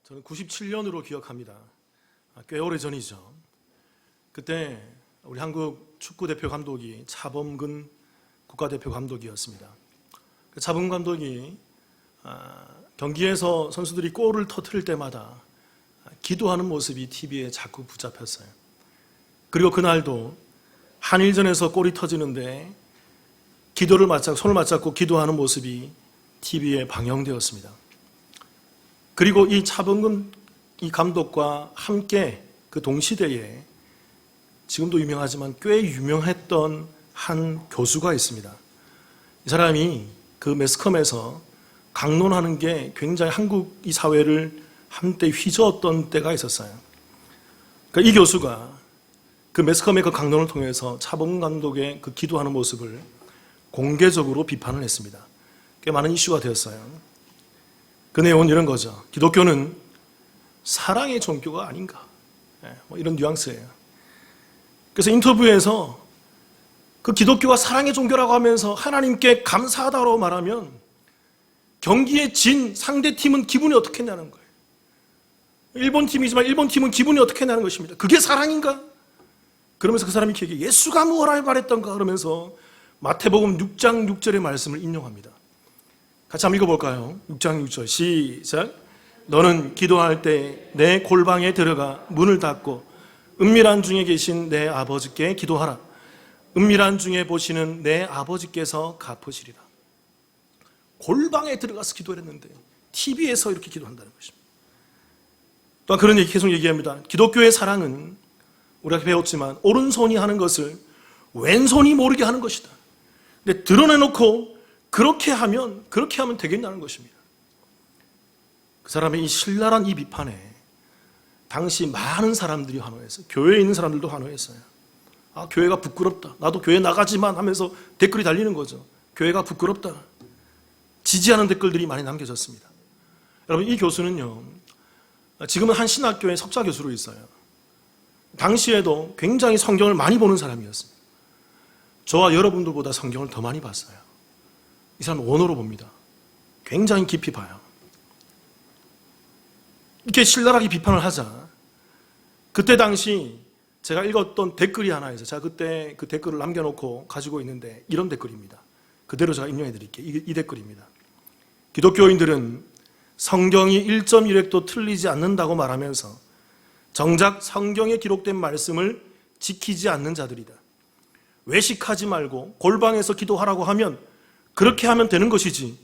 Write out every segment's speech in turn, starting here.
저는 97년으로 기억합니다. 꽤 오래전이죠. 그때 우리 한국 축구대표 감독이 차범근 국가대표 감독이었습니다. 차범근 감독이 경기에서 선수들이 골을 터뜨릴 때마다 기도하는 모습이 TV에 자꾸 붙잡혔어요. 그리고 그날도 한일전에서 골이 터지는데 손을 맞잡고 기도하는 모습이 TV에 방영되었습니다. 그리고 이 차범근 이 감독과 함께 그 동시대에 지금도 유명하지만 꽤 유명했던 한 교수가 있습니다. 이 사람이 그 매스컴에서 강론하는 게 굉장히 한국 이 사회를 한때 휘저었던 때가 있었어요. 그러니까 이 교수가 그 매스컴의 그 강론을 통해서 차범근 감독의 그 기도하는 모습을 공개적으로 비판을 했습니다. 꽤 많은 이슈가 되었어요. 그 내용은 이런 거죠. 기독교는 사랑의 종교가 아닌가. 이런 뉘앙스예요. 그래서 인터뷰에서 그 기독교가 사랑의 종교라고 하면서 하나님께 감사하다고 말하면 경기에 진 상대팀은 기분이 어떻겠냐는 거예요. 일본 팀이지만 일본 팀은 기분이 어떻겠냐는 것입니다. 그게 사랑인가? 그러면서 그 사람이 이렇게 예수가 뭐라 말했던가 그러면서 마태복음 6장 6절의 말씀을 인용합니다. 같이 한번 읽어볼까요? 6장 6절 시작. 너는 기도할 때 내 골방에 들어가 문을 닫고 은밀한 중에 계신 내 아버지께 기도하라. 은밀한 중에 보시는 내 아버지께서 갚으시리라. 골방에 들어가서 기도를 했는데 TV에서 이렇게 기도한다는 것입니다. 또한 그런 얘기 계속 얘기합니다. 기독교의 사랑은 우리가 배웠지만 오른손이 하는 것을 왼손이 모르게 하는 것이다. 근데 드러내놓고 그렇게 하면 되겠냐는 것입니다. 그 사람의 이 신랄한 이 비판에 당시 많은 사람들이 환호했어요. 교회에 있는 사람들도 환호했어요. 교회가 부끄럽다. 나도 교회 나가지만 하면서 댓글이 달리는 거죠. 교회가 부끄럽다. 지지하는 댓글들이 많이 남겨졌습니다. 여러분, 이 교수는요, 지금은 한 신학교의 석사 교수로 있어요. 당시에도 굉장히 성경을 많이 보는 사람이었습니다. 저와 여러분들보다 성경을 더 많이 봤어요. 이 사람은 원어로 봅니다. 굉장히 깊이 봐요. 이렇게 신랄하게 비판을 하자 그때 당시 제가 읽었던 댓글이 하나 있어요. 제가 그때 그 댓글을 남겨놓고 가지고 있는데 이런 댓글입니다. 그대로 제가 인용해 드릴게요. 이 댓글입니다. 기독교인들은 성경이 1.1획도 틀리지 않는다고 말하면서 정작 성경에 기록된 말씀을 지키지 않는 자들이다. 외식하지 말고 골방에서 기도하라고 하면 그렇게 하면 되는 것이지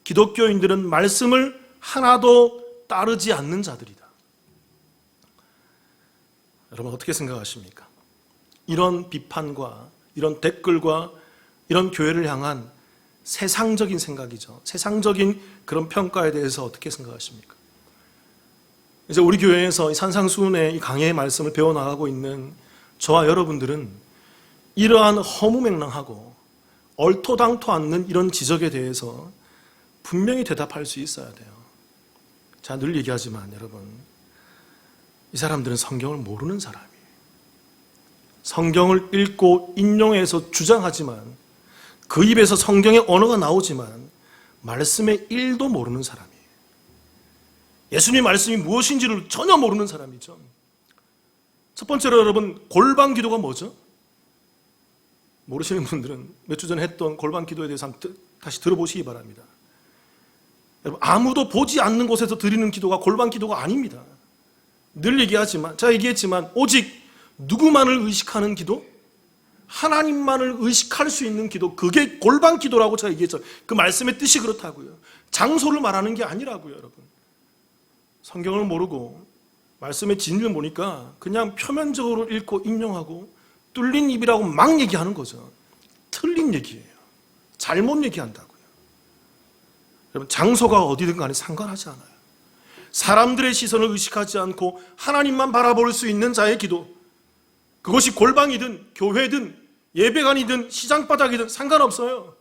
기독교인들은 말씀을 하나도 따르지 않는 자들이다. 여러분 어떻게 생각하십니까? 이런 비판과 이런 댓글과 이런 교회를 향한 세상적인 생각이죠. 세상적인 그런 평가에 대해서 어떻게 생각하십니까? 이제 우리 교회에서 산상수훈의 이 강해의 말씀을 배워나가고 있는 저와 여러분들은 이러한 허무맹랑하고 얼토당토 않는 이런 지적에 대해서 분명히 대답할 수 있어야 돼요. 제가 늘 얘기하지만 여러분, 이 사람들은 성경을 모르는 사람이에요. 성경을 읽고 인용해서 주장하지만 그 입에서 성경의 언어가 나오지만 말씀의 1도 모르는 사람이에요. 예수님의 말씀이 무엇인지를 전혀 모르는 사람이죠. 첫 번째로 여러분, 골방 기도가 뭐죠? 모르시는 분들은 몇 주 전에 했던 골방 기도에 대해서 한번 다시 들어보시기 바랍니다. 여러분, 아무도 보지 않는 곳에서 드리는 기도가 골방 기도가 아닙니다. 늘 얘기하지만, 제가 얘기했지만 오직 누구만을 의식하는 기도? 하나님만을 의식할 수 있는 기도, 그게 골방 기도라고 제가 얘기했죠. 그 말씀의 뜻이 그렇다고요. 장소를 말하는 게 아니라고요. 여러분, 성경을 모르고 말씀의 진리를 보니까 그냥 표면적으로 읽고 인용하고 뚫린 입이라고 막 얘기하는 거죠. 틀린 얘기예요. 잘못 얘기한다고요. 여러분, 장소가 어디든 간에 상관하지 않아요. 사람들의 시선을 의식하지 않고 하나님만 바라볼 수 있는 자의 기도, 그것이 골방이든 교회든 예배관이든 시장바닥이든 상관없어요.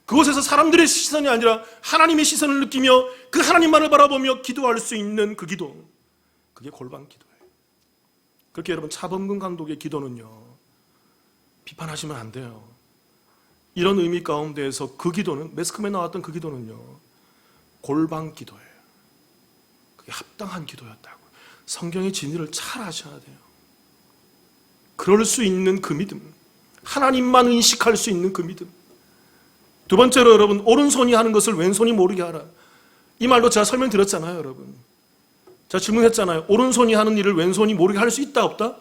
그곳에서 사람들의 시선이 아니라 하나님의 시선을 느끼며 그 하나님만을 바라보며 기도할 수 있는 그 기도, 그게 골방 기도예요. 그렇게 여러분, 차범근 감독의 기도는요, 비판하시면 안 돼요. 이런 의미 가운데에서 그 기도는, 매스컴에 나왔던 그 기도는요, 골방 기도예요. 합당한 기도였다고. 성경의 진리를 잘 아셔야 돼요. 그럴 수 있는 그 믿음, 하나님만 의식할 수 있는 그 믿음. 두 번째로 여러분, 오른손이 하는 것을 왼손이 모르게 하라. 이 말도 제가 설명드렸잖아요, 여러분. 제가 질문했잖아요. 오른손이 하는 일을 왼손이 모르게 할 수 있다, 없다?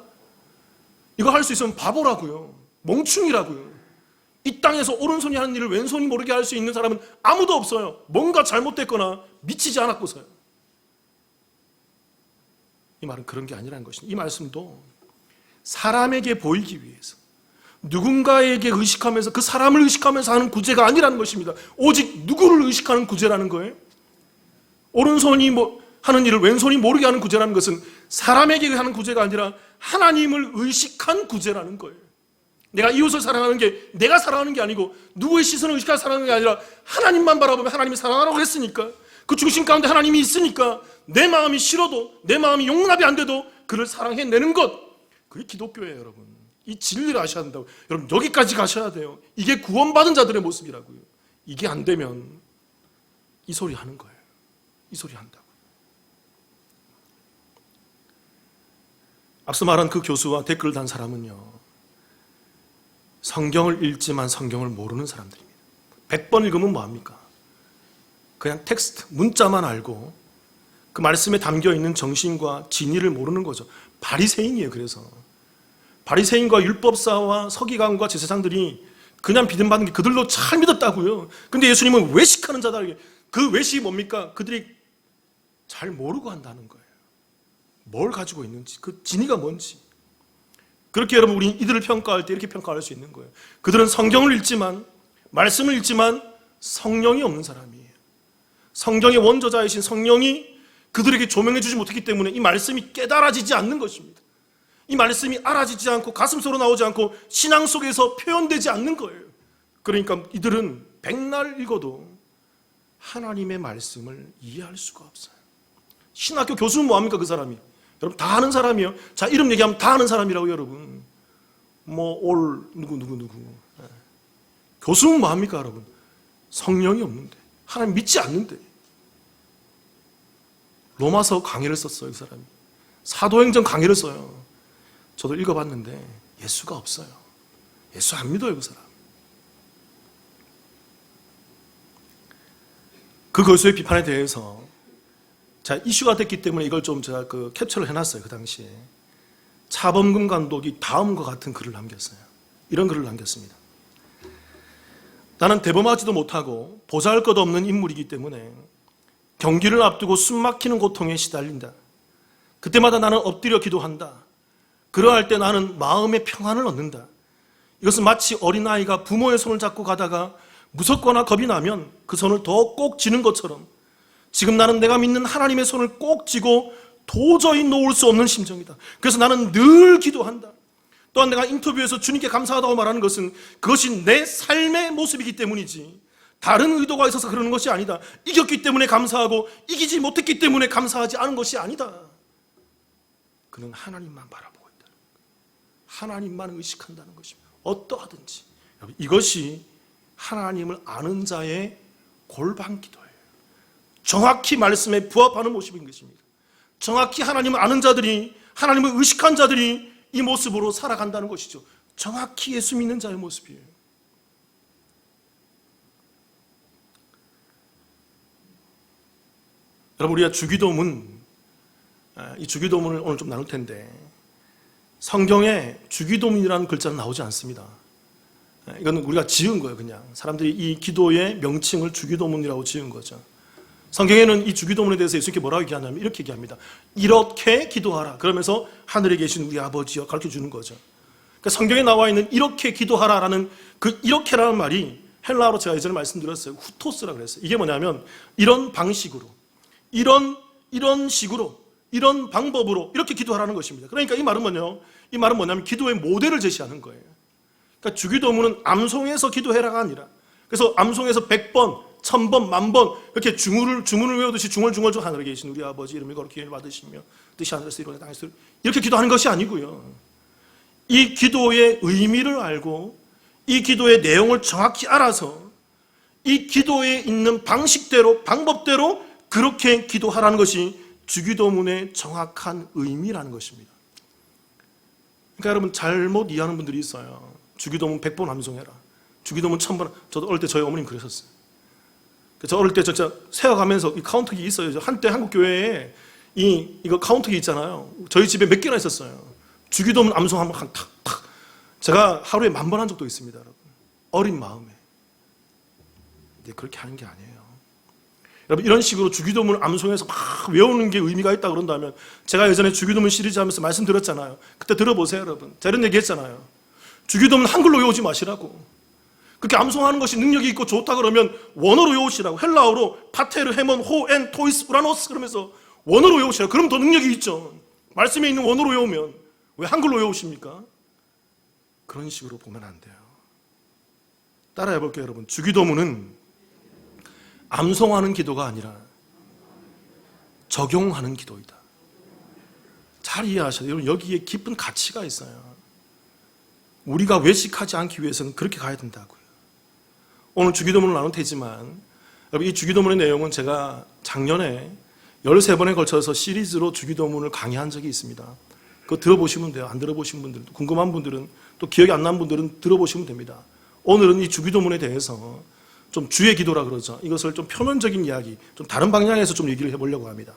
이거 할 수 있으면 바보라고요. 멍충이라고요. 이 땅에서 오른손이 하는 일을 왼손이 모르게 할 수 있는 사람은 아무도 없어요. 뭔가 잘못됐거나 미치지 않았고서요. 이 말은 그런 게 아니라는 것입니다. 이 말씀도 사람에게 보이기 위해서, 누군가에게 의식하면서 그 사람을 의식하면서 하는 구제가 아니라는 것입니다. 오직 누구를 의식하는 구제라는 거예요. 오른손이 하는 일을 왼손이 모르게 하는 구제라는 것은 사람에게 하는 구제가 아니라 하나님을 의식한 구제라는 거예요. 내가 이웃을 사랑하는 게 내가 사랑하는 게 아니고 누구의 시선을 의식하여 사랑하는 게 아니라 하나님만 바라보면 하나님이 사랑하라고 했으니까, 그 중심 가운데 하나님이 있으니까 내 마음이 싫어도, 내 마음이 용납이 안 돼도 그를 사랑해내는 것, 그게 기독교예요. 여러분, 이 진리를 아셔야 된다고. 여러분, 여기까지 가셔야 돼요. 이게 구원받은 자들의 모습이라고요. 이게 안 되면 이 소리 하는 거예요. 이 소리 한다고. 앞서 말한 그 교수와 댓글을 단 사람은요, 성경을 읽지만 성경을 모르는 사람들입니다. 100번 읽으면 뭐합니까? 그냥 텍스트, 문자만 알고 그 말씀에 담겨있는 정신과 진리를 모르는 거죠. 바리새인이에요. 그래서 바리새인과 율법사와 서기관과 제사장들이 그냥 믿음받는 게 그들로 잘 믿었다고요. 근데 예수님은 외식하는 자다. 그 외식이 뭡니까? 그들이 잘 모르고 한다는 거예요. 뭘 가지고 있는지, 그 진리가 뭔지. 그렇게 여러분, 우리 이들을 평가할 때 이렇게 평가할 수 있는 거예요. 그들은 성경을 읽지만, 말씀을 읽지만 성령이 없는 사람이에요. 성경의 원저자이신 성령이 그들에게 조명해 주지 못했기 때문에 이 말씀이 깨달아지지 않는 것입니다. 이 말씀이 알아지지 않고 가슴속으로 나오지 않고 신앙 속에서 표현되지 않는 거예요. 그러니까 이들은 백날 읽어도 하나님의 말씀을 이해할 수가 없어요. 신학교 교수는 뭐합니까? 그 사람이, 여러분, 다 아는 사람이에요. 자, 이름 얘기하면 다 아는 사람이라고. 여러분, 올 누구. 교수는 뭐합니까? 여러분, 성령이 없는데, 하나님 믿지 않는데. 로마서 강해를 썼어요. 그 사람이 사도행전 강해를 써요. 저도 읽어봤는데 예수가 없어요. 예수 안 믿어요. 그 사람. 그 교수의 비판에 대해서 자, 이슈가 됐기 때문에 이걸 좀 제가 캡처를 해놨어요. 그 당시에 차범근 감독이 다음과 같은 글을 남겼어요. 이런 글을 남겼습니다. 나는 대범하지도 못하고 보잘것없는 인물이기 때문에 경기를 앞두고 숨막히는 고통에 시달린다. 그때마다 나는 엎드려 기도한다. 그러할 때 나는 마음의 평안을 얻는다. 이것은 마치 어린아이가 부모의 손을 잡고 가다가 무섭거나 겁이 나면 그 손을 더 꼭 쥐는 것처럼 지금 나는 내가 믿는 하나님의 손을 꼭 쥐고 도저히 놓을 수 없는 심정이다. 그래서 나는 늘 기도한다. 또한 내가 인터뷰에서 주님께 감사하다고 말하는 것은 그것이 내 삶의 모습이기 때문이지 다른 의도가 있어서 그러는 것이 아니다. 이겼기 때문에 감사하고 이기지 못했기 때문에 감사하지 않은 것이 아니다. 그는 하나님만 바라보고 있다. 하나님만 의식한다는 것입니다. 어떠하든지. 이것이 하나님을 아는 자의 골방 기도예요. 정확히 말씀에 부합하는 모습인 것입니다. 정확히 하나님을 아는 자들이, 하나님을 의식한 자들이 이 모습으로 살아간다는 것이죠. 정확히 예수 믿는 자의 모습이에요. 여러분, 우리가 주기도문, 이 주기도문을 오늘 좀 나눌 텐데 성경에 주기도문이라는 글자는 나오지 않습니다. 이건 우리가 지은 거예요. 그냥 사람들이 이 기도의 명칭을 주기도문이라고 지은 거죠. 성경에는 이 주기도문에 대해서 예수님께 뭐라고 얘기하냐면 이렇게 얘기합니다. 이렇게 기도하라. 그러면서 하늘에 계신 우리 아버지여 가르쳐주는 거죠. 그러니까 성경에 나와 있는 이렇게 기도하라라는 그 이렇게라는 말이 헬라어로 제가 예전에 말씀드렸어요. 후토스라고 그랬어요. 이게 뭐냐면 이런 방식으로, 이런 식으로, 이런 방법으로 이렇게 기도하라는 것입니다. 그러니까 이 말은 뭐냐면 기도의 모델을 제시하는 거예요. 그러니까 주기도문은 암송해서 기도해라가 아니라, 그래서 암송해서 100번, 1000번, 10,000번 이렇게 주문을 외우듯이 중얼중얼 하늘에 계신 우리 아버지 이름이 거룩히 기회를 받으시며 뜻이 하늘에서 이루어진 땅에서 이렇게 기도하는 것이 아니고요. 이 기도의 의미를 알고 이 기도의 내용을 정확히 알아서 이 기도에 있는 방식대로, 방법대로 그렇게 기도하라는 것이 주기도문의 정확한 의미라는 것입니다. 그러니까 여러분 잘못 이해하는 분들이 있어요. 주기도문 100번 암송해라. 주기도문 1000번. 저도 어릴 때 저희 어머님 그러셨어요. 저 어릴 때 진짜 세어가면서 이 카운터기 있어요. 한때 한국교회에 이거 카운터기 있잖아요. 저희 집에 몇 개나 있었어요. 주기도문 암송하면 한 탁탁. 제가 하루에 10,000번 한 적도 있습니다, 여러분. 어린 마음에. 근데 그렇게 하는 게 아니에요. 여러분, 이런 식으로 주기도문을 암송해서 막 외우는 게 의미가 있다 그런다면, 제가 예전에 주기도문 시리즈 하면서 말씀드렸잖아요. 그때 들어보세요, 여러분. 제가 이런 얘기 했잖아요. 주기도문 한글로 외우지 마시라고. 그렇게 암송하는 것이 능력이 있고 좋다 그러면 원어로 외우시라고. 헬라어로 파테르, 헤몬, 호, 엔, 토이스, 우라노스 그러면서 원어로 외우시라고. 그럼 더 능력이 있죠. 말씀에 있는 원어로 외우면 왜 한글로 외우십니까? 그런 식으로 보면 안 돼요. 따라해 볼게요, 여러분. 주기도문은 암송하는 기도가 아니라 적용하는 기도이다. 잘 이해하셔야 돼요. 여러분, 여기에 깊은 가치가 있어요. 우리가 외식하지 않기 위해서는 그렇게 가야 된다고요. 오늘 주기도문을 나눌 테지만, 여러분, 이 주기도문의 내용은 제가 작년에 13번에 걸쳐서 시리즈로 주기도문을 강의한 적이 있습니다. 그거 들어보시면 돼요. 안 들어보신 분들은, 궁금한 분들은, 또 기억이 안 나는 분들은 들어보시면 됩니다. 오늘은 이 주기도문에 대해서 좀 주의 기도라 그러죠. 이것을 좀 표면적인 이야기, 좀 다른 방향에서 좀 얘기를 해보려고 합니다.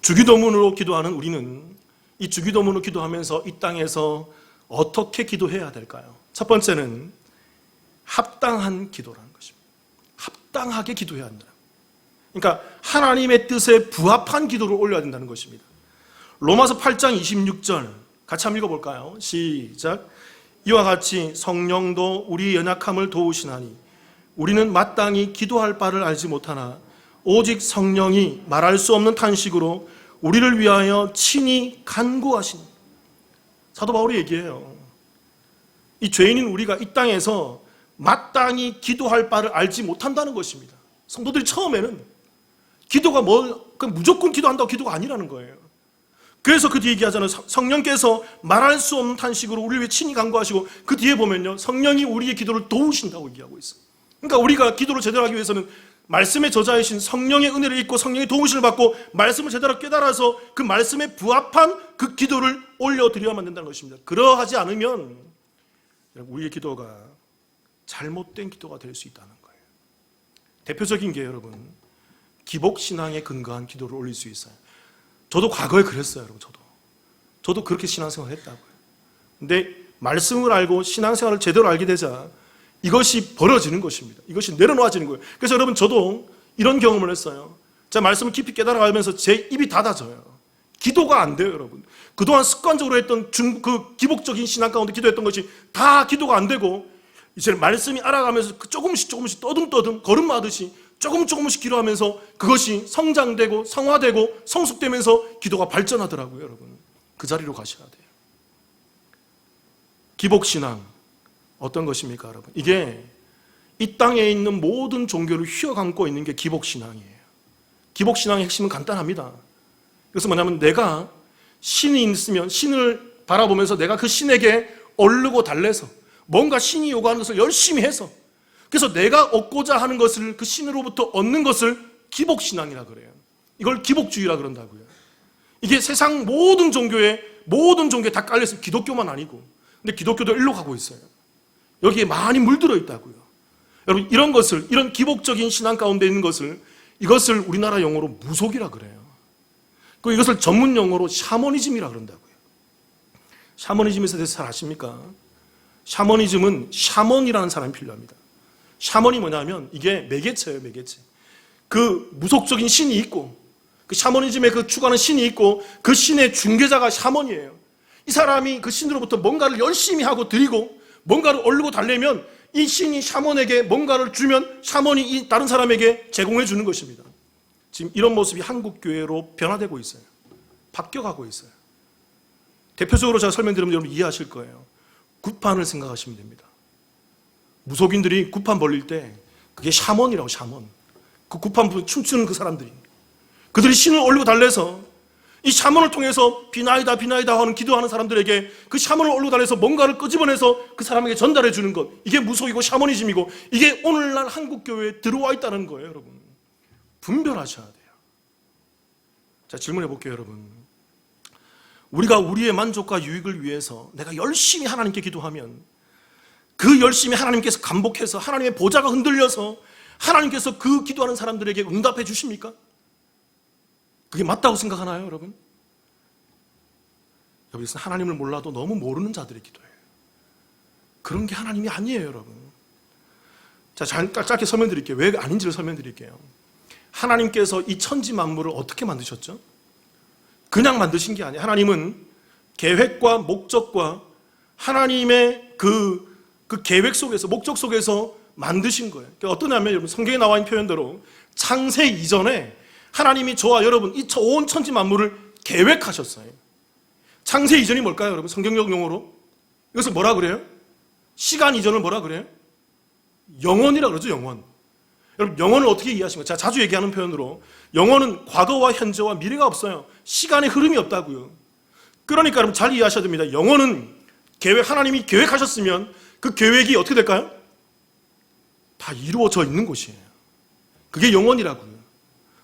주기도문으로 기도하는 우리는 이 주기도문으로 기도하면서 이 땅에서 어떻게 기도해야 될까요? 첫 번째는 합당한 기도라는 것입니다. 합당하게 기도해야 한다. 그러니까 하나님의 뜻에 부합한 기도를 올려야 된다는 것입니다. 로마서 8장 26절 같이 한번 읽어볼까요? 시작. 이와 같이 성령도 우리 연약함을 도우시나니 우리는 마땅히 기도할 바를 알지 못하나 오직 성령이 말할 수 없는 탄식으로 우리를 위하여 친히 간구하시니. 사도 바울이 얘기해요. 이 죄인인 우리가 이 땅에서 마땅히 기도할 바를 알지 못한다는 것입니다. 성도들이 처음에는 기도가 무조건 기도한다고 기도가 아니라는 거예요. 그래서 그 뒤에 얘기하잖아요. 성령께서 말할 수 없는 탄식으로 우리를 위해 친히 간구하시고, 그 뒤에 보면요, 성령이 우리의 기도를 도우신다고 얘기하고 있어요. 그러니까 우리가 기도를 제대로 하기 위해서는 말씀의 저자이신 성령의 은혜를 잊고 성령의 도우심을 받고 말씀을 제대로 깨달아서 그 말씀에 부합한 그 기도를 올려드려야만 된다는 것입니다. 그러하지 않으면 우리의 기도가 잘못된 기도가 될 수 있다는 거예요. 대표적인 게 여러분, 기복신앙에 근거한 기도를 올릴 수 있어요. 저도 과거에 그랬어요, 여러분. 저도 그렇게 신앙생활을 했다고요. 근데 말씀을 알고 신앙생활을 제대로 알게 되자 이것이 벌어지는 것입니다. 이것이 내려놓아지는 거예요. 그래서 여러분, 저도 이런 경험을 했어요. 제가 말씀을 깊이 깨달아가면서 제 입이 닫아져요. 기도가 안 돼요, 여러분. 그동안 습관적으로 했던 그 기복적인 신앙 가운데 기도했던 것이 다 기도가 안 되고, 이제 말씀이 알아가면서 조금씩 떠듬떠듬 걸음마듯이 조금씩 기도하면서 그것이 성장되고 성화되고 성숙되면서 기도가 발전하더라고요, 여러분. 그 자리로 가셔야 돼요. 기복신앙 어떤 것입니까, 여러분? 이게 이 땅에 있는 모든 종교를 휘어감고 있는 게 기복신앙이에요. 기복신앙의 핵심은 간단합니다. 그래서 뭐냐면, 내가 신이 있으면 신을 바라보면서 내가 그 신에게 얼르고 달래서 뭔가 신이 요구하는 것을 열심히 해서, 그래서 내가 얻고자 하는 것을 그 신으로부터 얻는 것을 기복신앙이라 그래요. 이걸 기복주의라 그런다고요. 이게 세상 모든 종교에 다 깔려있어요. 기독교만 아니고. 근데 기독교도 일로 가고 있어요. 여기에 많이 물들어 있다고요. 여러분, 이런 것을, 이런 기복적인 신앙 가운데 있는 것을, 이것을 우리나라 용어로 무속이라 그래요. 그리고 이것을 전문 용어로 샤머니즘이라 그런다고요. 샤머니즘에 대해서 잘 아십니까? 샤머니즘은 샤먼이라는 사람이 필요합니다. 샤먼이 뭐냐면 이게 매개체예요, 매개체. 그 무속적인 신이 있고, 그 샤머니즘에 그 추구하는 신이 있고, 그 신의 중개자가 샤먼이에요. 이 사람이 그 신으로부터 뭔가를 열심히 하고 드리고 뭔가를 얼르고 달래면 이 신이 샤먼에게 뭔가를 주면 샤먼이 이 다른 사람에게 제공해 주는 것입니다. 지금 이런 모습이 한국 교회로 변화되고 있어요. 바뀌어가고 있어요. 대표적으로 제가 설명드리면 여러분 이해하실 거예요. 굿판을 생각하시면 됩니다. 무속인들이 굿판 벌릴 때 그게 샤먼이라고, 샤먼. 그 굿판 춤추는 그 사람들이, 그들이 신을 올리고 달래서 이 샤먼을 통해서 비나이다 하는 기도하는 사람들에게 그 샤먼을 올리고 달래서 뭔가를 끄집어내서 그 사람에게 전달해 주는 것, 이게 무속이고 샤머니즘이고, 이게 오늘날 한국 교회에 들어와 있다는 거예요. 여러분, 분별하셔야 돼요. 자, 질문해 볼게요, 여러분. 우리가 우리의 만족과 유익을 위해서 내가 열심히 하나님께 기도하면 그 열심히 하나님께서 감복해서 하나님의 보좌가 흔들려서 하나님께서 그 기도하는 사람들에게 응답해 주십니까? 그게 맞다고 생각하나요, 여러분? 여기서 하나님을 몰라도 너무 모르는 자들의 기도예요. 그런 게 하나님이 아니에요, 여러분. 자, 짧게 설명드릴게요. 왜 아닌지를 설명드릴게요. 하나님께서 이 천지 만물을 어떻게 만드셨죠? 그냥 만드신 게 아니에요. 하나님은 계획과 목적과 하나님의 그 계획 속에서, 목적 속에서 만드신 거예요. 그러니까 어떠냐면 여러분, 성경에 나와 있는 표현대로 창세 이전에 하나님이 저와 여러분 이 온 천지 만물을 계획하셨어요. 창세 이전이 뭘까요, 여러분? 성경적 용어로 이것을 뭐라 그래요? 시간 이전을 뭐라 그래요? 영원이라 그러죠. 영원. 여러분, 영원을 어떻게 이해하십니까? 제가 자주 얘기하는 표현으로 영원은 과거와 현재와 미래가 없어요. 시간의 흐름이 없다고요. 그러니까 여러분 잘 이해하셔야 됩니다. 영원은 하나님이 계획하셨으면 그 계획이 어떻게 될까요? 다 이루어져 있는 곳이에요. 그게 영원이라고요.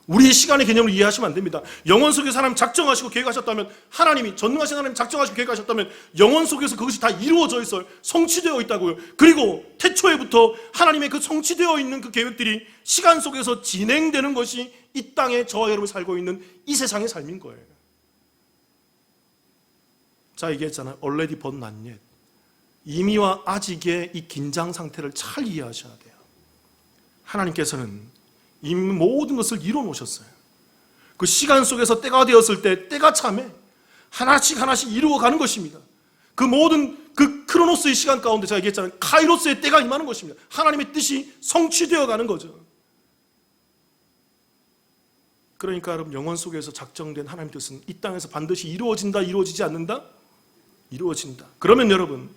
우리의 시간의 개념을 이해하시면 안 됩니다. 영원 속에서 하나님 작정하시고 계획하셨다면, 하나님이 전능하신 하나님 작정하시고 계획하셨다면 영원 속에서 그것이 다 이루어져 있어요. 성취되어 있다고요. 그리고 태초에부터 하나님의 그 성취되어 있는 그 계획들이 시간 속에서 진행되는 것이 이 땅에 저와 여러분이 살고 있는 이 세상의 삶인 거예요. 자, 얘기했잖아요. already but not yet. 이미와 아직의 이 긴장 상태를 잘 이해하셔야 돼요. 하나님께서는 이미 모든 것을 이루어 놓으셨어요. 그 시간 속에서 때가 되었을 때 때가 참에 하나씩 하나씩 이루어가는 것입니다. 그 모든 그 크로노스의 시간 가운데 제가 얘기했잖아요. 카이로스의 때가 임하는 것입니다. 하나님의 뜻이 성취되어 가는 거죠. 그러니까 여러분, 영원 속에서 작정된 하나님의 뜻은 이 땅에서 반드시 이루어진다, 이루어지지 않는다? 이루어진다. 그러면 여러분,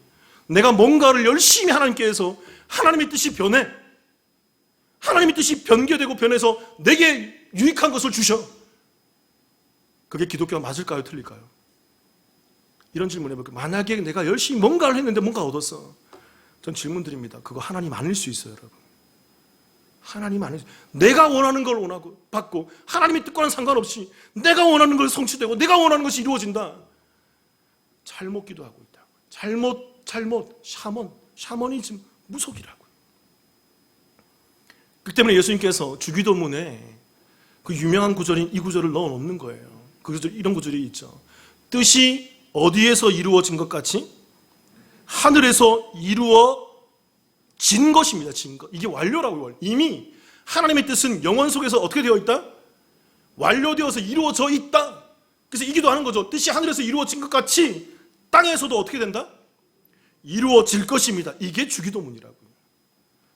내가 뭔가를 열심히 하나님께서 하나님의 뜻이 변해, 하나님의 뜻이 변개되고 변해서 내게 유익한 것을 주셔. 그게 기독교가 맞을까요? 틀릴까요? 이런 질문 해볼게요. 만약에 내가 열심히 뭔가를 했는데 뭔가 얻었어. 전 질문 드립니다. 그거 하나님 아닐 수 있어요, 여러분. 하나님 아닐 수 있어요. 내가 원하는 걸 원하고 받고 하나님의 뜻과는 상관없이 내가 원하는 걸 성취되고 내가 원하는 것이 이루어진다. 잘못 기도하고 있다. 잘못, 샤머니즘, 무속이라고. 그렇기 때문에 예수님께서 주기도문에 그 유명한 구절인 이 구절을 넣어 놓는 거예요. 그 구절, 이런 구절이 있죠. 뜻이 어디에서 이루어진 것 같이 하늘에서 이루어진 것입니다. 진 것. 이게 완료라고요. 이미 하나님의 뜻은 영원 속에서 어떻게 되어 있다? 완료되어서 이루어져 있다. 그래서 이 기도하는 거죠. 뜻이 하늘에서 이루어진 것 같이 땅에서도 어떻게 된다? 이루어질 것입니다. 이게 주기도문이라고요.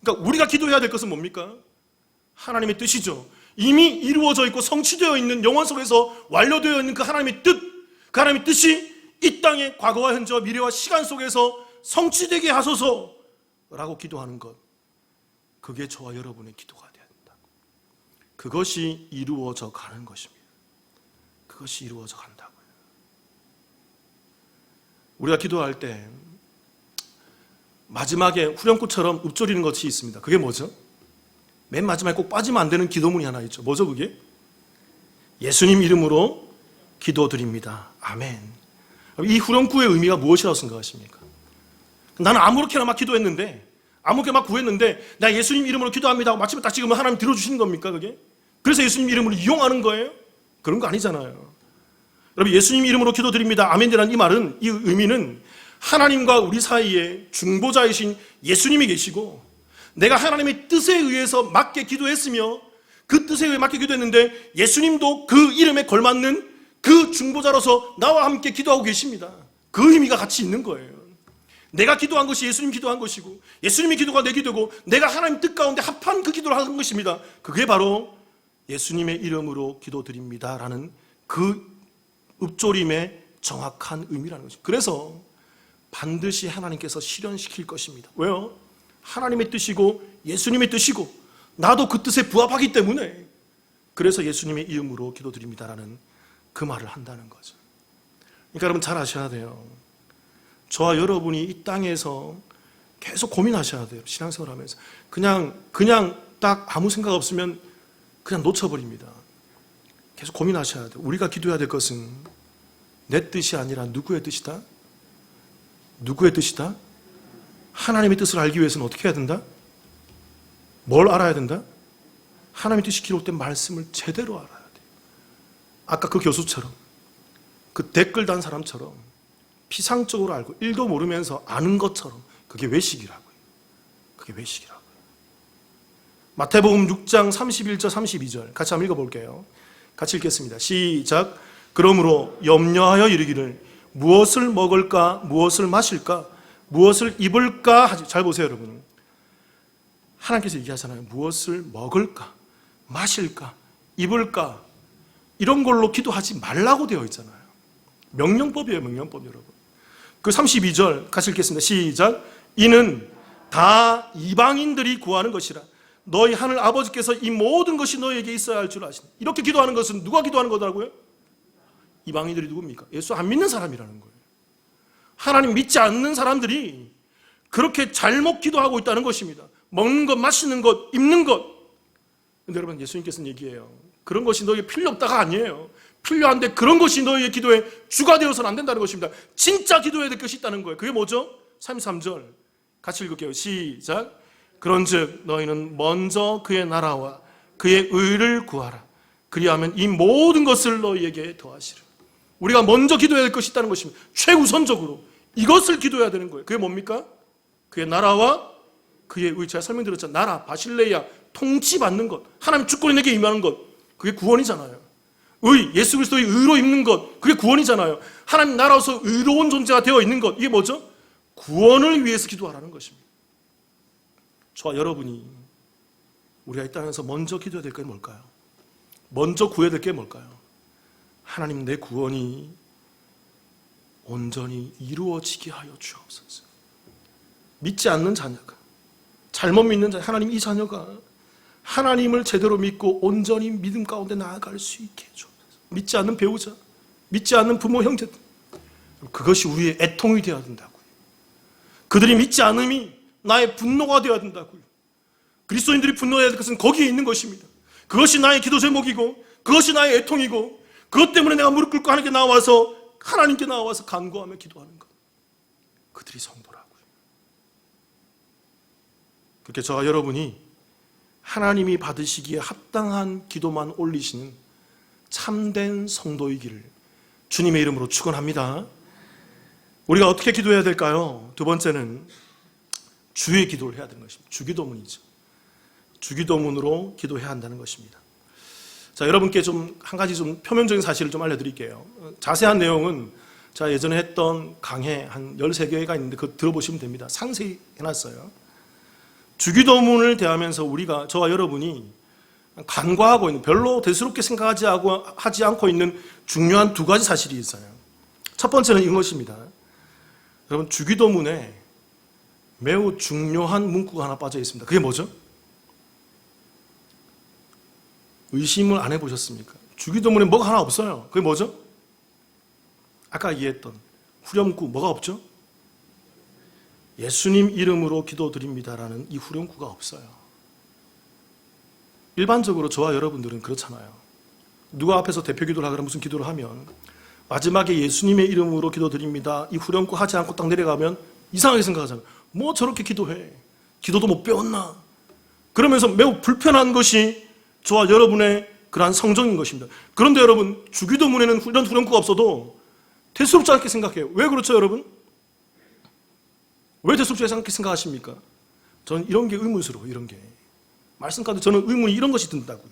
그러니까 우리가 기도해야 될 것은 뭡니까? 하나님의 뜻이죠. 이미 이루어져 있고 성취되어 있는 영원 속에서 완료되어 있는 그 하나님의 뜻, 그 하나님의 뜻이 이 땅의 과거와 현재와 미래와 시간 속에서 성취되게 하소서라고 기도하는 것, 그게 저와 여러분의 기도가 돼야 된다. 그것이 이루어져 가는 것입니다. 그것이 이루어져 간다고요. 우리가 기도할 때 마지막에 후렴구처럼 읊조리는 것이 있습니다. 그게 뭐죠? 맨 마지막에 꼭 빠지면 안 되는 기도문이 하나 있죠. 뭐죠 그게? 예수님 이름으로 기도드립니다. 아멘. 이 후렴구의 의미가 무엇이라고 생각하십니까? 나는 아무렇게나 막 기도했는데, 아무렇게나 막 구했는데 나 예수님 이름으로 기도합니다 하고 마침에 딱 찍으면 하나님 들어주시는 겁니까 그게? 그래서 예수님 이름으로 이용하는 거예요? 그런 거 아니잖아요. 여러분, 예수님 이름으로 기도드립니다. 아멘이라는 이 말은, 이 의미는 하나님과 우리 사이에 중보자이신 예수님이 계시고 내가 하나님의 뜻에 의해서 맞게 기도했으며 그 뜻에 의해 맞게 기도했는데 예수님도 그 이름에 걸맞는 그 중보자로서 나와 함께 기도하고 계십니다. 그 의미가 같이 있는 거예요. 내가 기도한 것이 예수님 기도한 것이고 예수님의 기도가 내 기도고 내가 하나님 뜻 가운데 합한 그 기도를 하는 것입니다. 그게 바로 예수님의 이름으로 기도드립니다라는 그 읊조림의 정확한 의미라는 것입니다. 그래서 반드시 하나님께서 실현시킬 것입니다. 왜요? 하나님의 뜻이고 예수님의 뜻이고 나도 그 뜻에 부합하기 때문에 그래서 예수님의 이름으로 기도드립니다라는 그 말을 한다는 거죠. 그러니까 여러분 잘 아셔야 돼요. 저와 여러분이 이 땅에서 계속 고민하셔야 돼요. 신앙생활 하면서 그냥 딱 아무 생각 없으면 그냥 놓쳐버립니다. 계속 고민하셔야 돼요. 우리가 기도해야 될 것은 내 뜻이 아니라 누구의 뜻이다? 누구의 뜻이다? 하나님의 뜻을 알기 위해서는 어떻게 해야 된다? 뭘 알아야 된다? 하나님의 뜻이 기록된 말씀을 제대로 알아야 돼. 아까 그 교수처럼, 그 댓글 단 사람처럼 피상적으로 알고 1도 모르면서 아는 것처럼 그게 외식이라고요. 그게 외식이라고요. 마태복음 6장 31절 32절 같이 한번 읽어볼게요. 같이 읽겠습니다. 시작. 그러므로 염려하여 이르기를 무엇을 먹을까, 무엇을 마실까, 무엇을 입을까 하지. 잘 보세요, 여러분. 하나님께서 얘기하잖아요. 무엇을 먹을까, 마실까, 입을까, 이런 걸로 기도하지 말라고 되어 있잖아요. 명령법이에요, 명령법, 여러분. 그 32절 같이 읽겠습니다. 시작. 이는 다 이방인들이 구하는 것이라. 너희 하늘 아버지께서 이 모든 것이 너희에게 있어야 할 줄 아시니. 이렇게 기도하는 것은 누가 기도하는 거더라고요? 이방인들이 누굽니까? 예수 안 믿는 사람이라는 거예요. 하나님 믿지 않는 사람들이 그렇게 잘못 기도하고 있다는 것입니다. 먹는 것, 마시는 것, 입는 것. 근데 여러분, 예수님께서는 얘기해요. 그런 것이 너희에게 필요 없다가 아니에요. 필요한데 그런 것이 너희의 기도의 주가 되어서는 안 된다는 것입니다. 진짜 기도해야 될 것이 있다는 거예요. 그게 뭐죠? 33절 같이 읽을게요. 시작. 그런즉 너희는 먼저 그의 나라와 그의 의를 구하라. 그리하면 이 모든 것을 너희에게 더하시리라. 우리가 먼저 기도해야 될 것이 있다는 것입니다. 최우선적으로 이것을 기도해야 되는 거예요. 그게 뭡니까? 그의 나라와 그의 의. 제가 설명드렸잖아요. 나라, 바실레이아, 통치받는 것, 하나님 주권이 내게 임하는 것, 그게 구원이잖아요. 의, 예수 그리스도의 의로 입는 것, 그게 구원이잖아요. 하나님 나라로서 의로운 존재가 되어 있는 것, 이게 뭐죠? 구원을 위해서 기도하라는 것입니다. 저와 여러분이 우리가 이 땅에서 먼저 기도해야 될 게 뭘까요? 먼저 구해야 될 게 뭘까요? 하나님, 내 구원이 온전히 이루어지게 하여 주옵소서. 믿지 않는 자녀가, 잘못 믿는 자녀, 하나님, 이 자녀가 하나님을 제대로 믿고 온전히 믿음 가운데 나아갈 수 있게 해주옵소서. 믿지 않는 배우자, 믿지 않는 부모, 형제들, 그것이 우리의 애통이 되어야 된다고요. 그들이 믿지 않음이 나의 분노가 되어야 된다고요. 그리스도인들이 분노해야 될 것은 거기에 있는 것입니다. 그것이 나의 기도 제목이고, 그것이 나의 애통이고, 그것 때문에 내가 무릎 꿇고 하나님께 나와서 간구하며 기도하는 것. 그들이 성도라고요. 그렇게 저와 여러분이 하나님이 받으시기에 합당한 기도만 올리시는 참된 성도이기를 주님의 이름으로 축원합니다. 우리가 어떻게 기도해야 될까요? 두 번째는 주의 기도를 해야 되는 것입니다. 주기도문이죠. 주기도문으로 기도해야 한다는 것입니다. 자, 여러분께 한 가지 표면적인 사실을 좀 알려드릴게요. 자세한 내용은 제가 예전에 했던 강해 한 13개가 있는데 그거 들어보시면 됩니다. 상세히 해놨어요. 주기도문을 대하면서 저와 여러분이 간과하고 있는, 별로 대수롭게 하지 않고 있는 중요한 두 가지 사실이 있어요. 첫 번째는 이것입니다. 여러분, 주기도문에 매우 중요한 문구가 하나 빠져 있습니다. 그게 뭐죠? 의심을 안 해보셨습니까? 주기도문에 뭐가 하나 없어요. 그게 뭐죠? 아까 얘기했던 후렴구, 뭐가 없죠? 예수님 이름으로 기도드립니다라는 이 후렴구가 없어요. 일반적으로 저와 여러분들은 그렇잖아요. 누가 앞에서 대표 기도를 하거나 무슨 기도를 하면 마지막에 예수님의 이름으로 기도드립니다, 이 후렴구 하지 않고 딱 내려가면 이상하게 생각하잖아요. 뭐 저렇게 기도해? 기도도 못 배웠나? 그러면서 매우 불편한 것이 저와 여러분의 그러한 성정인 것입니다. 그런데 여러분, 주기도문에는 이런 후렴구가 없어도 대수롭지 않게 생각해요. 왜 그렇죠, 여러분? 왜 대수롭지 않게 생각하십니까? 저는 이런 게 의문스러워요. 이런 게. 말씀 가운데 저는 의문이 이런 것이 든다고요.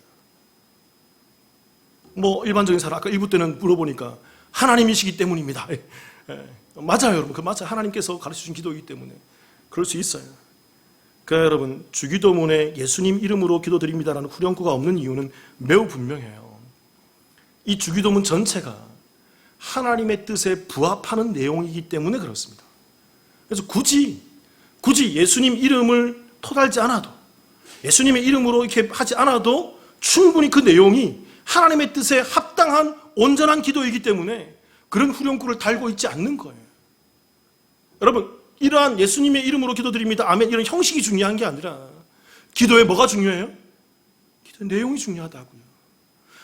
뭐 일반적인 사람, 아까 1부 때는 물어보니까 하나님이시기 때문입니다. 맞아요, 여러분. 그 맞아요. 하나님께서 가르쳐주신 기도이기 때문에 그럴 수 있어요. 그러니까 여러분, 주기도문에 예수님 이름으로 기도드립니다라는 후렴구가 없는 이유는 매우 분명해요. 이 주기도문 전체가 하나님의 뜻에 부합하는 내용이기 때문에 그렇습니다. 그래서 굳이 예수님 이름을 토달지 않아도, 예수님의 이름으로 이렇게 하지 않아도 충분히 그 내용이 하나님의 뜻에 합당한 온전한 기도이기 때문에 그런 후렴구를 달고 있지 않는 거예요. 여러분, 이러한 예수님의 이름으로 기도드립니다, 아멘, 이런 형식이 중요한 게 아니라 기도에 뭐가 중요해요? 기도의 내용이 중요하다고요.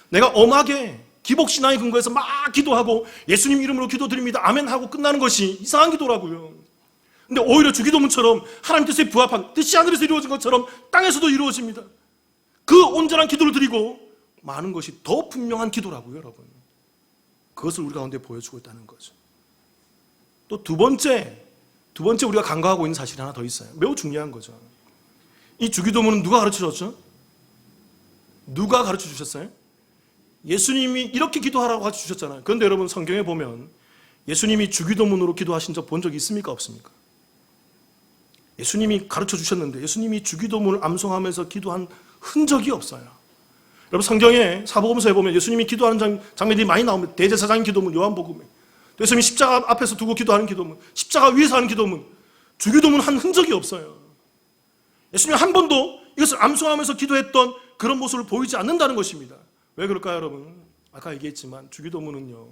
내가 엄하게 기복신앙의 근거에서 막 기도하고 예수님 이름으로 기도드립니다 아멘 하고 끝나는 것이 이상한 기도라고요. 근데 오히려 주기도문처럼 하나님 뜻에 부합한 뜻이 하늘에서 이루어진 것처럼 땅에서도 이루어집니다. 그 온전한 기도를 드리고 많은 것이 더 분명한 기도라고요, 여러분. 그것을 우리 가운데 보여주고 있다는 거죠. 또 두 번째 우리가 간과하고 있는 사실이 하나 더 있어요. 매우 중요한 거죠. 이 주기도문은 누가 가르쳐 줬죠? 누가 가르쳐 주셨어요? 예수님이 이렇게 기도하라고 가르쳐 주셨잖아요. 그런데 여러분 성경에 보면 예수님이 주기도문으로 기도하신 적 본 적이 있습니까? 없습니까? 예수님이 가르쳐 주셨는데 예수님이 주기도문을 암송하면서 기도한 흔적이 없어요. 여러분 성경에 사복음서에 보면 예수님이 기도하는 장면들이 많이 나옵니다. 대제사장 기도문, 요한복음에. 예수님이 십자가 앞에서 두고 기도하는 기도문, 십자가 위에서 하는 기도문, 주기도문 한 흔적이 없어요. 예수님이 한 번도 이것을 암송하면서 기도했던 그런 모습을 보이지 않는다는 것입니다. 왜 그럴까요, 여러분? 아까 얘기했지만 주기도문은요,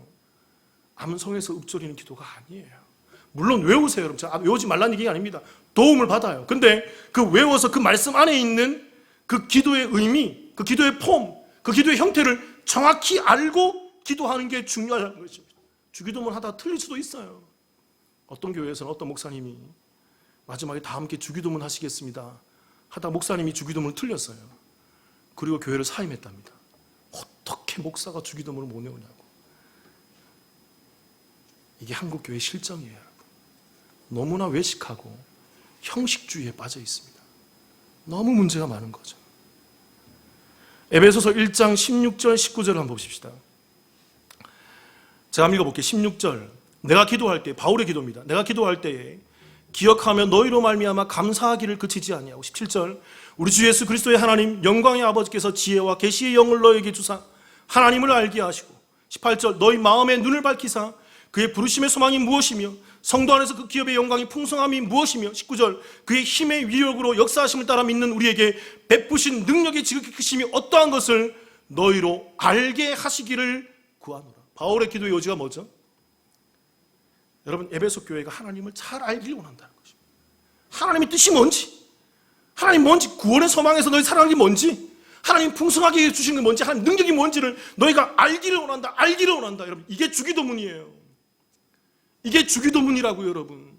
암송해서 읊조리는 기도가 아니에요. 물론 외우세요, 여러분. 제가 외우지 말라는 얘기가 아닙니다. 도움을 받아요. 근데 그 외워서 그 말씀 안에 있는 그 기도의 의미, 그 기도의 폼, 그 기도의 형태를 정확히 알고 기도하는 게 중요하다는 것입니다. 주기도문 하다 틀릴 수도 있어요. 어떤 교회에서는 어떤 목사님이 마지막에 다 함께 주기도문 하시겠습니다 하다 목사님이 주기도문을 틀렸어요. 그리고 교회를 사임했답니다. 어떻게 목사가 주기도문을 못 외우냐고. 이게 한국 교회의 실정이에요, 여러분. 너무나 외식하고 형식주의에 빠져 있습니다. 너무 문제가 많은 거죠. 에베소서 1장 16절 19절을 한번 보십시다. 제가 한번 읽어볼게요. 16절. 내가 기도할 때, 바울의 기도입니다. 내가 기도할 때에 기억하며 너희로 말미암아 감사하기를 그치지 아니하고. 17절. 우리 주 예수 그리스도의 하나님 영광의 아버지께서 지혜와 계시의 영을 너에게 주사 하나님을 알게 하시고. 18절. 너희 마음의 눈을 밝히사 그의 부르심의 소망이 무엇이며 성도 안에서 그 기업의 영광이 풍성함이 무엇이며. 19절. 그의 힘의 위력으로 역사하심을 따라 믿는 우리에게 베푸신 능력의 지극히 크심이 어떠한 것을 너희로 알게 하시기를 구하노라. 바울의 기도의 요지가 뭐죠? 여러분, 에베소 교회가 하나님을 잘 알기를 원한다는 것입니다. 하나님의 뜻이 뭔지, 하나님 뭔지, 구원의 소망에서 너희 살아가는 게 뭔지, 하나님 풍성하게 해주시는 게 뭔지, 하나님 능력이 뭔지를 너희가 알기를 원한다. 여러분, 이게 주기도문이에요. 이게 주기도문이라고요, 여러분.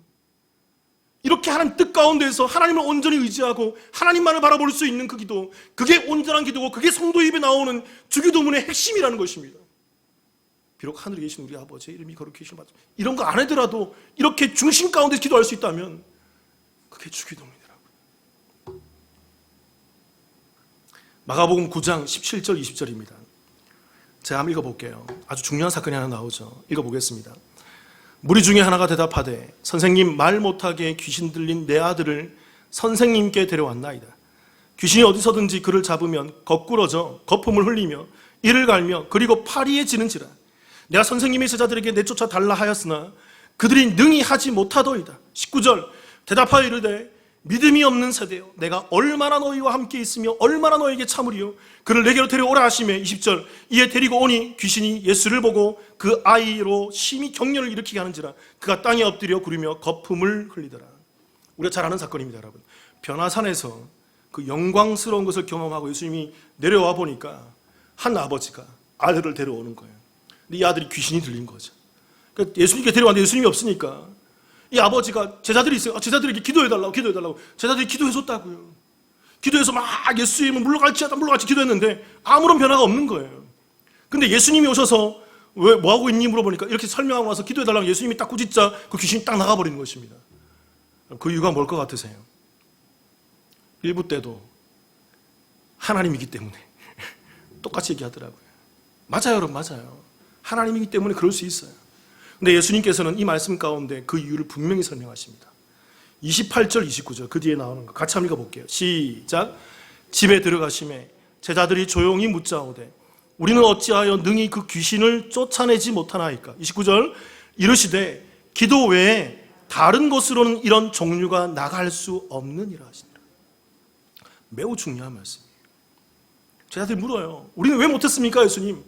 이렇게 하나님 뜻 가운데서 하나님을 온전히 의지하고 하나님만을 바라볼 수 있는 그 기도, 그게 온전한 기도고 그게 성도 입에 나오는 주기도문의 핵심이라는 것입니다. 비록 하늘에 계신 우리 아버지의 이름이 거룩히 여기시길 바랍니다. 이런 거 안 하더라도 이렇게 중심 가운데 기도할 수 있다면 그게 주기도문이라고요. 마가복음 9장 17절 20절입니다. 제가 한번 읽어볼게요. 아주 중요한 사건이 하나 나오죠. 읽어보겠습니다. 무리 중에 하나가 대답하되 선생님, 말 못하게 귀신 들린 내 아들을 선생님께 데려왔나이다. 귀신이 어디서든지 그를 잡으면 거꾸러져 거품을 흘리며 이를 갈며 그리고 파리에 지는지라. 내가 선생님의 제자들에게 내쫓아 달라 하였으나 그들이 능히 하지 못하더이다. 19절. 대답하여 이르되 믿음이 없는 세대여, 내가 얼마나 너희와 함께 있으며 얼마나 너희에게 참으리요. 그를 내게로 데려오라 하시매. 20절. 이에 데리고 오니 귀신이 예수를 보고 그 아이로 심히 경련을 일으키게 하는지라. 그가 땅에 엎드려 구르며 거품을 흘리더라. 우리가 잘 아는 사건입니다, 여러분. 변화산에서 그 영광스러운 것을 경험하고 예수님이 내려와 보니까 한 아버지가 아들을 데려오는 거예요. 근데 이 아들이 귀신이 들린 거죠. 그러니까 예수님께 데려왔는데 예수님이 없으니까 이 아버지가 제자들이 있어요. 제자들에게 기도해달라고. 제자들이 기도해줬다고요. 기도해서 막 예수님은 물러갈지 기도했는데 아무런 변화가 없는 거예요. 근데 예수님이 오셔서 왜 뭐하고 있니 물어보니까 이렇게 설명하고 와서 기도해달라고 예수님이 딱 꾸짖자 그 귀신이 딱 나가버리는 것입니다. 그 이유가 뭘 것 같으세요? 일부 때도 하나님이기 때문에 똑같이 얘기하더라고요. 맞아요, 여러분, 맞아요. 하나님이기 때문에 그럴 수 있어요. 근데 예수님께서는 이 말씀 가운데 그 이유를 분명히 설명하십니다. 28절 29절 그 뒤에 나오는 거 같이 한번 읽어볼게요. 시작. 집에 들어가심에 제자들이 조용히 묻자오되 우리는 어찌하여 능히 그 귀신을 쫓아내지 못하나이까. 29절. 이르시되 기도 외에 다른 곳으로는 이런 종류가 나갈 수 없느니라 하시니라. 매우 중요한 말씀이에요. 제자들이 물어요. 우리는 왜 못했습니까, 예수님?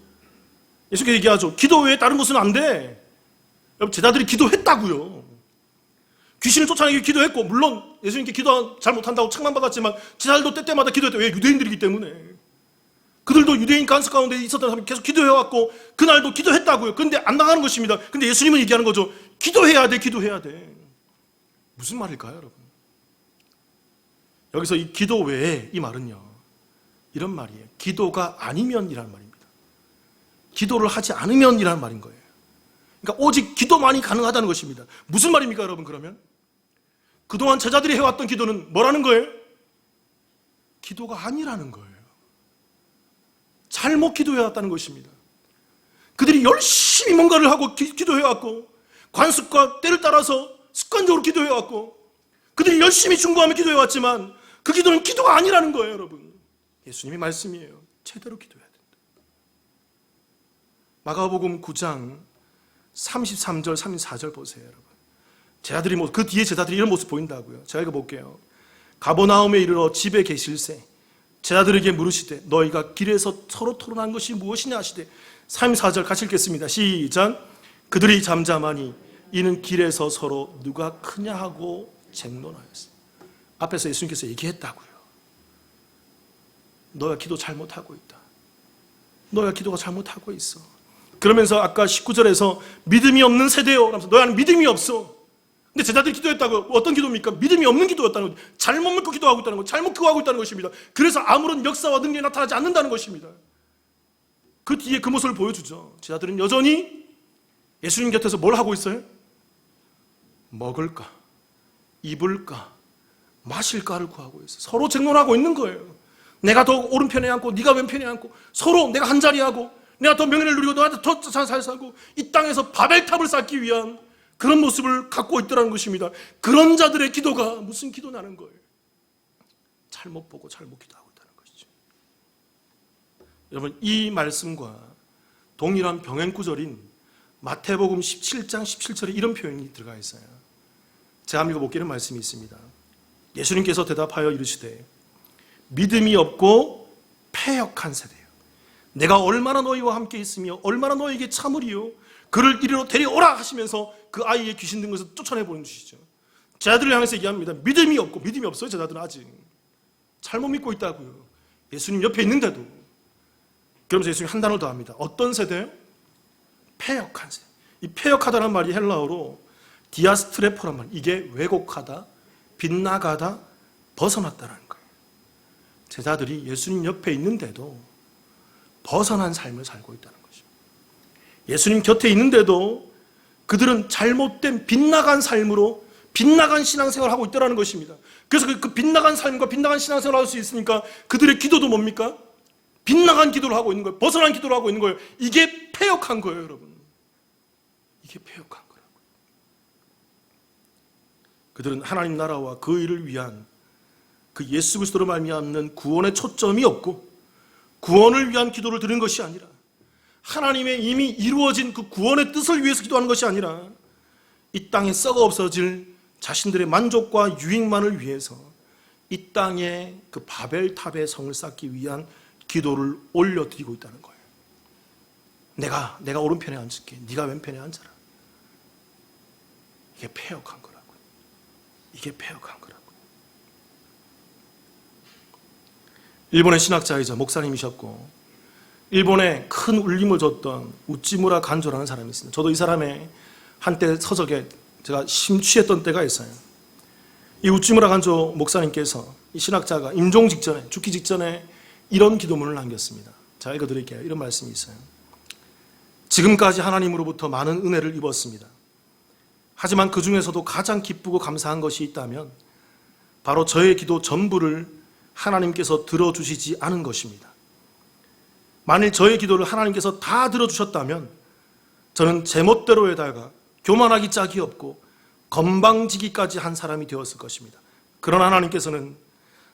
예수님께서 얘기하죠. 기도 외에 다른 곳은 안 돼. 여러분, 제자들이 기도했다고요. 귀신을 쫓아내기 기도했고, 물론 예수님께 기도 잘 못한다고 책망받았지만 제자들도 때때마다 기도했대요. 왜? 유대인들이기 때문에. 그들도 유대인 간섭 가운데 있었던 사람이 계속 기도해왔고 그날도 기도했다고요. 그런데 안 나가는 것입니다. 근데 예수님은 얘기하는 거죠. 기도해야 돼, 기도해야 돼. 무슨 말일까요, 여러분? 여기서 이 기도 외에 이 말은요, 이런 말이에요. 기도가 아니면이라는 말입니다. 기도를 하지 않으면이라는 말인 거예요. 그러니까 오직 기도만이 가능하다는 것입니다. 무슨 말입니까, 여러분? 그러면 그동안 제자들이 해왔던 기도는 뭐라는 거예요? 기도가 아니라는 거예요. 잘못 기도해왔다는 것입니다. 그들이 열심히 뭔가를 하고 기도해왔고 관습과 때를 따라서 습관적으로 기도해왔고 그들이 열심히 중보하며 기도해왔지만 그 기도는 기도가 아니라는 거예요, 여러분. 예수님의 말씀이에요. 제대로 기도해야 된다. 마가복음 9장 33절, 34절 보세요, 여러분. 제자들이 그 뒤에 제자들이 이런 모습 보인다고요. 제가 읽어볼게요. 가버나움에 이르러 집에 계실새 제자들에게 물으시되 너희가 길에서 서로 토론한 것이 무엇이냐 하시되 34절 같이 읽겠습니다. 시작. 그들이 잠잠하니 이는 길에서 서로 누가 크냐 하고 쟁론하였어요. 앞에서 예수님께서 얘기했다고요. 너가 기도 잘못하고 있다. 너가 기도가 잘못하고 있어. 그러면서 아까 19절에서 믿음이 없는 세대요 라면서 너희는 믿음이 없어. 근데 제자들이 기도했다고 어떤 기도입니까? 믿음이 없는 기도였다는 거죠. 잘못 믿고 기도하고 있다는 거죠. 잘못 기도하고 있다는 것입니다. 그래서 아무런 역사와 능력이 나타나지 않는다는 것입니다. 그 뒤에 그 모습을 보여주죠. 제자들은 여전히 예수님 곁에서 뭘 하고 있어요? 먹을까, 입을까, 마실까를 구하고 있어요. 서로 쟁론하고 있는 거예요. 내가 더 오른편에 앉고 네가 왼편에 앉고 서로 내가 한 자리하고 내가 더 명예를 누리고 너한테 더 잘 살고 이 땅에서 바벨탑을 쌓기 위한 그런 모습을 갖고 있더라는 것입니다. 그런 자들의 기도가 무슨 기도냐는 거예요. 잘못 보고 잘못 기도하고 있다는 것이죠. 여러분, 이 말씀과 동일한 병행 구절인 마태복음 17장 17절에 이런 표현이 들어가 있어요. 제가 한번 읽어볼게요. 이런 말씀이 있습니다. 예수님께서 대답하여 이르시되 믿음이 없고 패역한 세대요. 내가 얼마나 너희와 함께 있으며 얼마나 너희에게 참으리요. 그를 이리로 데려오라 하시면서 그 아이의 귀신 든 것을 쫓아내 보내주시죠. 제자들을 향해서 얘기합니다. 믿음이 없고, 믿음이 없어요. 제자들은 아직 잘못 믿고 있다고요. 예수님 옆에 있는데도. 그러면서 예수님이 한 단어를 더 합니다. 어떤 세대요? 패역한 세대. 이 패역하다는 말이 헬라어로 디아스트레포란 말. 이게 왜곡하다, 빗나가다, 벗어났다는 거예요. 제자들이 예수님 옆에 있는데도 벗어난 삶을 살고 있다는 거죠. 예수님 곁에 있는데도 그들은 잘못된 빗나간 삶으로 빗나간 신앙생활을 하고 있다는 것입니다. 그래서 그 빗나간 삶과 빗나간 신앙생활을 할 수 있으니까 그들의 기도도 뭡니까? 빗나간 기도를 하고 있는 거예요. 벗어난 기도를 하고 있는 거예요. 이게 패역한 거예요, 여러분. 이게 패역한 거라고요. 그들은 하나님 나라와 그 일을 위한 그 예수 그리스도로 말미암는 구원의 초점이 없고 구원을 위한 기도를 드리는 것이 아니라 하나님의 이미 이루어진 그 구원의 뜻을 위해서 기도하는 것이 아니라 이 땅에 썩어 없어질 자신들의 만족과 유익만을 위해서 이 땅에 그 바벨탑의 성을 쌓기 위한 기도를 올려드리고 있다는 거예요. 내가 오른편에 앉을게. 네가 왼편에 앉아라. 이게 패역한 거라고요. 이게 패역한 거라고요. 일본의 신학자이자 목사님이셨고 일본에 큰 울림을 줬던 우찌무라 간조라는 사람이 있습니다. 저도 이 사람의 한때 서적에 제가 심취했던 때가 있어요. 이 우찌무라 간조 목사님께서 이 신학자가 임종 직전에, 죽기 직전에 이런 기도문을 남겼습니다. 자, 읽어드릴게요. 이런 말씀이 있어요. 지금까지 하나님으로부터 많은 은혜를 입었습니다. 하지만 그 중에서도 가장 기쁘고 감사한 것이 있다면 바로 저의 기도 전부를 하나님께서 들어주시지 않은 것입니다. 만일 저의 기도를 하나님께서 다 들어주셨다면 저는 제멋대로에다가 교만하기 짝이 없고 건방지기까지 한 사람이 되었을 것입니다. 그러나 하나님께서는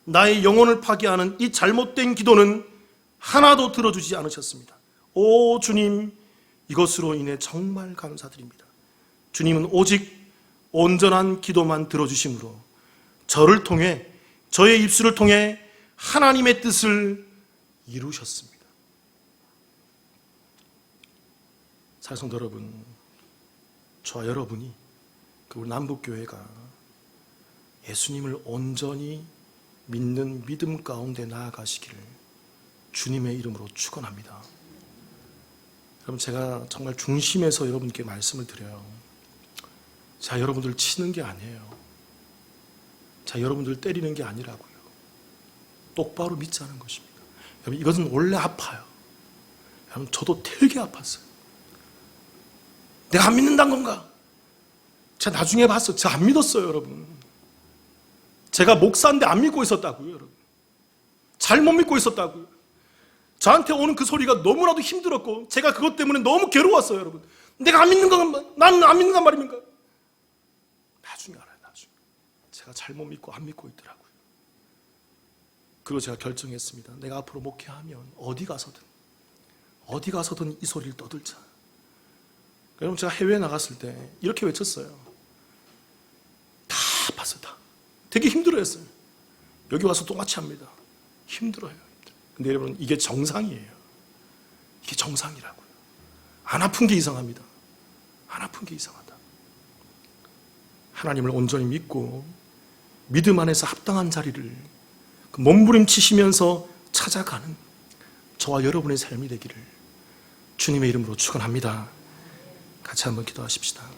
나의 영혼을 파괴하는 이 잘못된 기도는 하나도 들어주지 않으셨습니다. 오 주님, 이것으로 인해 정말 감사드립니다. 주님은 오직 온전한 기도만 들어주심으로 저를 통해, 저의 입술을 통해 하나님의 뜻을 이루셨습니다. 사성도 여러분, 저와 여러분이 우리 남북교회가 예수님을 온전히 믿는 믿음 가운데 나아가시기를 주님의 이름으로 축원합니다. 여러분, 제가 정말 중심에서 여러분께 말씀을 드려요. 자, 여러분들 치는 게 아니에요. 자, 여러분들 때리는 게 아니라고요. 똑바로 믿자는 것입니다. 여러분, 이것은 원래 아파요. 여러분, 저도 되게 아팠어요. 내가 안 믿는다는 건가? 제가 나중에 봤어요. 제가 안 믿었어요, 여러분. 제가 목사인데 안 믿고 있었다고요, 여러분. 잘못 믿고 있었다고요. 저한테 오는 그 소리가 너무나도 힘들었고 제가 그것 때문에 너무 괴로웠어요, 여러분. 내가 안 믿는 건가? 나는 안 믿는단 말입니까? 나중에 알아요, 나중에. 제가 잘못 믿고 안 믿고 있더라고요. 그리고 제가 결정했습니다. 내가 앞으로 목회하면 어디 가서든 이 소리를 떠들자. 여러분, 제가 해외에 나갔을 때 이렇게 외쳤어요. 다 아팠어요, 다. 되게 힘들어했어요. 여기 와서 똑같이 합니다. 힘들어요. 근데 여러분, 이게 정상이에요. 이게 정상이라고요. 안 아픈 게 이상합니다. 안 아픈 게 이상하다. 하나님을 온전히 믿고 믿음 안에서 합당한 자리를 몸부림치시면서 찾아가는 저와 여러분의 삶이 되기를 주님의 이름으로 축원합니다. 같이 한번 기도하십시다.